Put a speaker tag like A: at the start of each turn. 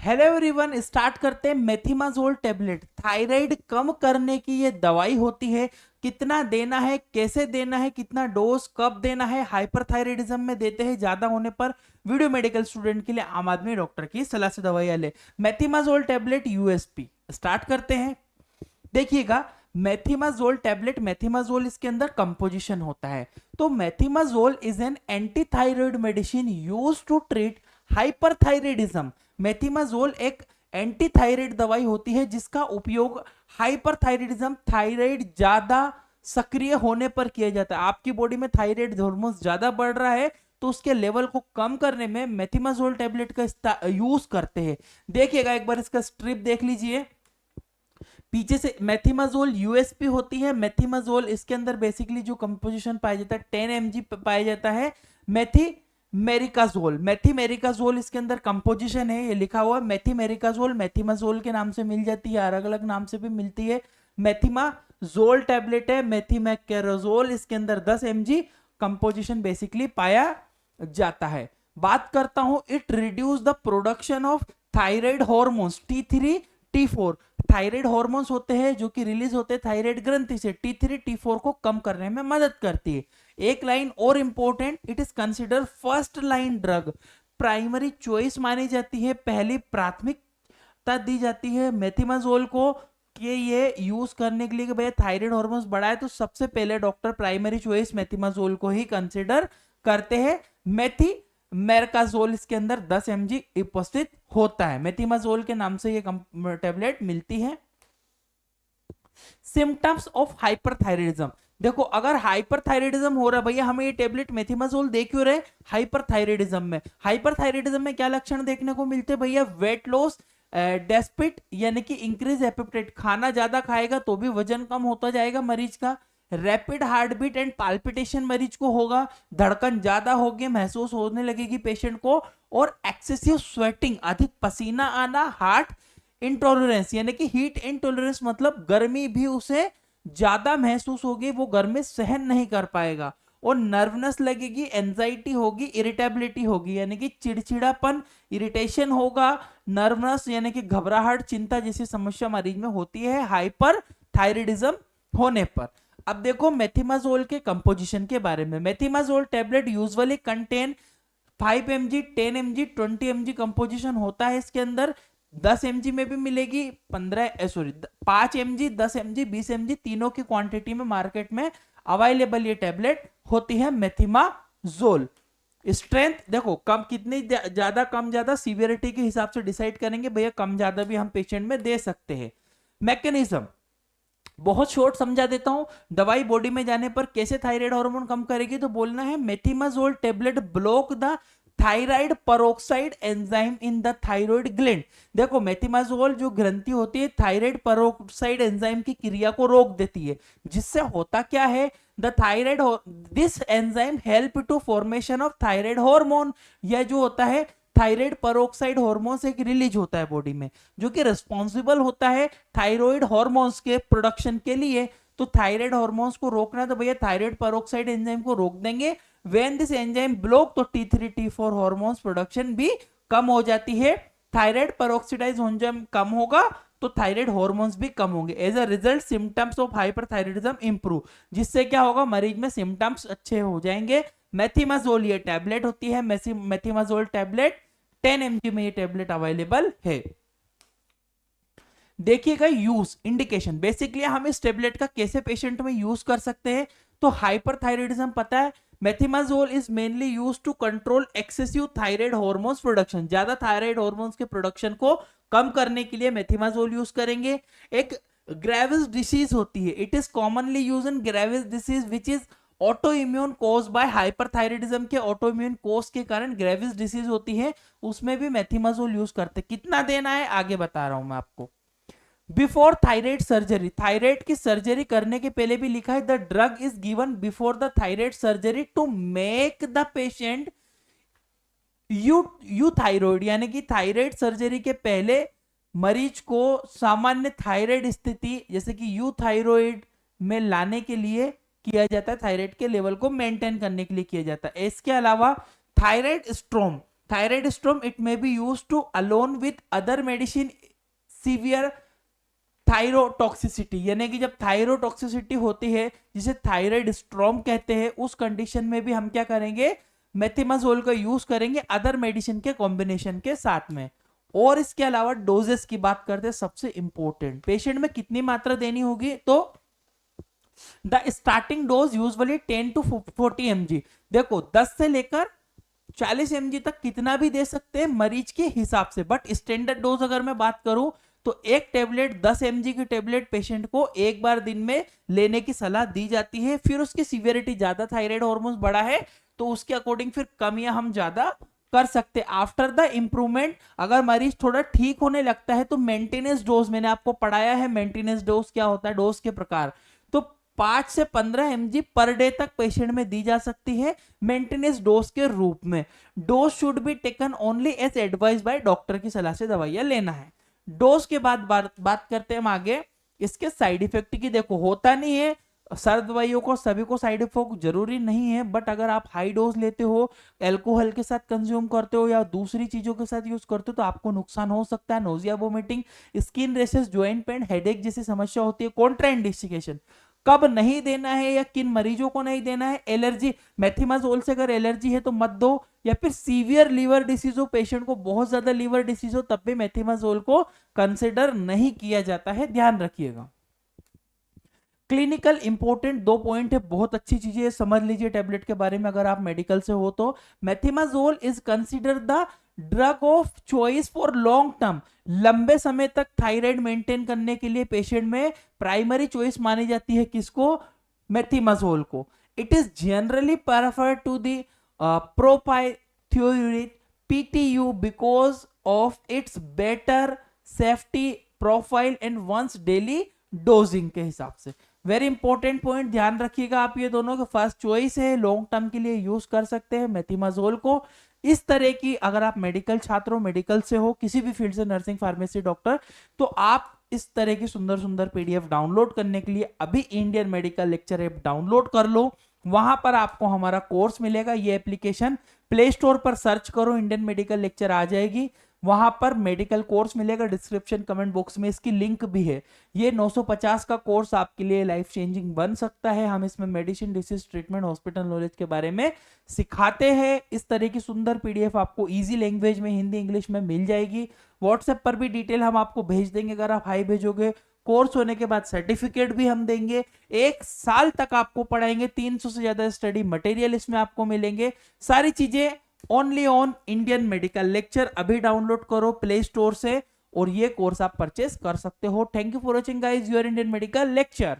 A: Hello everyone, start करते हैं। मेथिमाजोल tablet thyroid कम करने की ये दवाई होती है। कितना देना है, कैसे देना है, कितना डोज कब देना है, हाइपरथायराइडिज्म में देते हैं ज्यादा होने पर। वीडियो मेडिकल स्टूडेंट के लिए आम आदमी डॉक्टर की सलाह से दवाइयां ले। मेथिमाजोल टेबलेट यूएसपी स्टार्ट करते हैं। देखिएगा, मेथिमाजोल टेबलेट, मेथिमाजोल इसके अंदर कंपोजिशन होता है। तो methimazole is an anti thyroid medicine use to treat hyperthyroidism. Methimazole एक एंटी थायराइड दवाई होती है जिसका उपयोग हाइपरथायराइडिज्म, थायराइड ज्यादा सक्रिय होने पर किया जाता है। आपकी बॉडी में थायराइड हार्मोन ज्यादा बढ़ रहा है तो उसके लेवल को कम करने में मेथिमाजोल टेबलेट का यूज करते हैं। देखिएगा एक बार इसका स्ट्रिप देख लीजिए। पीछे से मेथिमाजोल यूएसपी होती है। मेथिमाजोल इसके अंदर बेसिकली जो कंपोजिशन पाया जाता है 10 mg पाया जाता है। मेथिमेरिकाजोल, मेथिमेरिकाजोल इसके अंदर कंपोजिशन है, ये लिखा हुआ है मेथिमेरिकाजोल। मेथिमाजोल के नाम से मिल जाती है, अलग अलग नाम से भी मिलती है। मेथिमाजोल टैबलेट है। मेथिमेकेराजोल इसके अंदर 10 mg कंपोजिशन बेसिकली पाया जाता है। बात करता हूं, it reduce the production of thyroid hormones T3 T4। Thyroid hormones होते हैं जो कि रिलीज होते हैं थायराइड ग्रंथि से, T3 T4 को कम करने में मदद करती है। एक लाइन और important, it is consider first line drug, primary choice मानी जाती है, पहली प्राथमिकता दी जाती है मेथिमाजोल को कि ये यूज करने के लिए कि भैया थायराइड हॉर्मोन्स बढ़ा है तो सबसे पहले डॉक्टर प्राइमरी चॉइस मेथिमाजोल को ही कंसिडर करते हैं। मेथिमेरिकाजोल इसके अंदर 10 mg उपस्थित होता है। मेथिमाजोल के नाम से ये टेबलेट मिलती है। सिम्टम्स ऑफ हाइपरथायराइडिज्म, देखो अगर हाइपरथायराइडिज्म हो रहा है भैया, हमें ये टेबलेट मेथिमाजोल दे क्यों रहे? हाइपरथायराइडिज्म में, हाइपरथायराइडिज्म में क्या लक्षण देखने को मिलते हैं भैया? वेट लॉस, डेस्पिट यानी कि इंक्रीज एपेटाइट, खाना ज्यादा खाएगा तो भी वजन कम होता जाएगा मरीज का। Rapid heart beat and palpitation मरीज को होगा, धड़कन ज्यादा होगी, महसूस होने लगेगी पेशेंट को। और एक्सेसिव स्वेटिंग, अधिक पसीना आना। हार्ट इंटॉलरेंस यानी कि हीट इंटॉलरेंस मतलब गर्मी भी उसे ज्यादा महसूस होगी, वो गर्मी सहन नहीं कर पाएगा। और नर्वनेस लगेगी, एंजाइटी होगी, इरिटेबिलिटी होगी यानी कि चिड़चिड़ापन, इरिटेशन होगा। नर्वनेस यानी कि घबराहट, चिंता जैसी समस्या मरीज में होती है हाइपर थायराइडिज्म होने पर। अब देखो मेथिमाजोल के कंपोजिशन के बारे में। Methimazole tablet usually contain 5 mg, 10 mg, 20 mg composition होता है इसके अंदर। 10 mg में भी मिलेगी, 5 mg, 10 mg, 20 mg तीनों की क्वांटिटी में मार्केट में अवेलेबल ये टेबलेट होती है मेथिमाजोल। स्ट्रेंथ देखो, कम कितनी ज्यादा, कम ज्यादा सीवियरिटी के हिसाब से डिसाइड करेंगे भैया, कम ज्यादा भी हम पेशेंट में दे सकते हैं। मैकेनिज्म बहुत शॉर्ट समझा देता हूं। दवाई बॉडी में जाने पर कैसे थायराइड हार्मोन कम करेगी, तो बोलना है methimazole tablet block the thyroid peroxidase enzyme in the thyroid gland. देखो मेथिमाजोल जो ग्रंथि होती है थायराइड पेरोक्साइड एंजाइम की क्रिया को रोक देती है, जिससे होता क्या है, the thyroid, this enzyme help to formation of thyroid hormone. यह जो होता है थायराइड पेरोक्साइड हार्मोन एक रिलीज होता है बॉडी में, जो कि रिस्पॉन्सिबल होता है थायराइड हार्मोन्स के प्रोडक्शन के लिए। तो थायराइड हार्मोन्स को रोकना है तो भैया थायराइड पेरोक्साइड एंजाइम को रोक देंगे। व्हेन दिस एंजाइम ब्लॉक तो T3 T4 हार्मोन्स प्रोडक्शन भी कम हो जाती है। थायराइड पेरोक्सिडाइज एंजाइम कम होगा तो थायराइड हार्मोन्स भी कम होंगे। As a result symptoms of hyperthyroidism improve, जिससे क्या होगा, मरीज में सिम्टम्स अच्छे हो जाएंगे। मेथिमाजोल ये टैबलेट होती है, मेथिमाजोल टैबलेट 10 mg में ये टैबलेट अवेलेबल है। देखिएगा यूज इंडिकेशन, बेसिकली हम इस टैबलेट का कैसे पेशेंट में यूज कर सकते हैं। तो हाइपरथायराइडिज्म पता है, methimazole is mainly used to control excessive thyroid hormones production, ज्यादा थायराइड हार्मोन्स के प्रोडक्शन को कम करने के लिए मेथिमाजोल यूज करेंगे। एक ग्रेविस डिसीज होती है, it is commonly use in Graves disease which is auto immune cause by hyperthyroidism के ऑटो इम्यून कोज के कारण ग्रेविस डिसीज होती है, उसमें भी मेथिमाजोल यूज करते। कितना देना है आगे बता रहा हूं मैं आपको। बिफोर थायराइड सर्जरी, थायराइड की सर्जरी करने के पहले भी लिखा है the drug is given before the thyroid surgery to make the patient euthyroid, यानी कि थायराइड सर्जरी के पहले मरीज को सामान्य थायराइड स्थिति जैसे कि यू थायराइड में लाने के लिए किया जाता है, थायराइड के लेवल को मेंटेन करने के लिए किया जाता है। इसके अलावा thyroid storm, thyroid storm it may be use to along with other medicine severe thyrotoxicity, यानी कि जब थायरोटॉक्सिसिटी होती है जिसे थायराइड स्ट्रोम कहते हैं, उस कंडीशन में भी हम क्या करेंगे, मेथिमाजोल का यूज करेंगे अदर मेडिसिन के कॉम्बिनेशन के साथ में। और इसके अलावा डोजेस की बात करते हैं, सबसे इंपॉर्टेंट पेशेंट में कितनी मात्रा देनी होगी, तो the starting dose usually 10 to 40 mg। देखो 10 से लेकर 40 mg तक कितना भी दे सकते हैं मरीज के हिसाब से, बट स्टैंडर्ड डोज अगर मैं बात करूं तो एक टेबलेट 10 mg की टेबलेट पेशेंट को एक बार दिन में लेने की सलाह दी जाती है। फिर उसकी सीवियरिटी ज्यादा, थायराइड हार्मोन बढ़ा है तो उसके अकॉर्डिंग फिर कम या हम ज्यादा कर सकते। आफ्टर द इंप्रूवमेंट अगर मरीज थोड़ा ठीक होने लगता है तो मेंटेनेंस डोज, मैंने आपको पढ़ाया है मेंटेनेंस डोज क्या होता है, डोज के प्रकार, तो 5 से 15 mg पर डे तक पेशेंट में दी जा सकती है मेंटेनेंस डोज के रूप में। Dose should be taken only as advise by doctor की सलाह से दवाइयां लेना है। डोज के बाद बात करते हैं हम आगे इसके साइड इफेक्ट की। देखो होता नहीं है सर्द दवाइयों को सभी को साइड इफेक्ट जरूरी नहीं है, बट अगर आप हाई डोज लेते हो, एल्कोहल के साथ कंज्यूम करते हो या दूसरी चीजों के साथ यूज करते हो तो आपको नुकसान हो सकता है। Nausea, vomiting, skin rashes, joint pain, headache जैसी समस्या होती है। कॉन्ट्राइंडिकेशन कब नहीं देना है या किन मरीजों को नहीं देना है, एलर्जी, मेथिमाजोल से अगर एलर्जी है तो मत दो, या फिर सीवियर लीवर डिसीज हो, पेशेंट को बहुत ज्यादा लीवर डिसीज हो, तब भी मेथिमाजोल को कंसिडर नहीं किया जाता है, ध्यान रखिएगा। क्लिनिकल इंपॉर्टेंट 2 पॉइंट है, बहुत अच्छी चीजें समझ लीजिए टेबलेट के बारे में अगर आप मेडिकल से हो तो। Methimazole is consider the drug of choice for long term, लंबे समय तक थायराइड मेंटेन करने के लिए पेशेंट में प्राइमरी चॉइस मानी जाती है किसको, मेथिमाजोल को। It is generally preferred to the propylthiouracil PTU because of its better safety profile and once daily dosing के हिसाब से। वेरी इंपॉर्टेंट पॉइंट, ध्यान रखिएगा आप, ये दोनों के फर्स्ट चॉइस है, लॉन्ग टर्म के लिए यूज कर सकते हैं मेथिमाजोल को। इस तरह की अगर आप मेडिकल छात्र हो, मेडिकल से हो, किसी भी फील्ड से, नर्सिंग, फार्मेसी, डॉक्टर, तो आप इस तरह की सुंदर सुंदर PDF डाउनलोड करने के लिए अभी Indian medical lecture app download कर लो। वहां पर आपको हमारा कोर्स मिलेगा, ये एप्लीकेशन प्ले स्टोर पर सर्च करो, इंडियन मेडिकल लेक्चर आ जाएगी, वहां पर मेडिकल कोर्स मिलेगा, डिस्क्रिप्शन कमेंट बॉक्स में इसकी लिंक भी है। ये 950 का कोर्स आपके लिए लाइफ चेंजिंग बन सकता है। हम इसमें medicine, disease, treatment, hospital knowledge के बारे में सिखाते हैं। इस तरह की सुंदर PDF आपको इजी लैंग्वेज में, हिंदी, इंग्लिश में मिल जाएगी। व्हाट्सएप पर भी डिटेल हम आपको भेज देंगे अगर आप हाई भेजोगे। कोर्स होने के बाद सर्टिफिकेट भी हम देंगे, 1 साल तक आपको पढ़ाएंगे, 300 से ज्यादा स्टडी मटेरियल इसमें आपको मिलेंगे। सारी चीजें only on Indian medical lecture. अभी डाउनलोड करो प्ले स्टोर से और ये कोर्स आप परचेस कर सकते हो। Thank you for watching guys, your Indian medical lecture.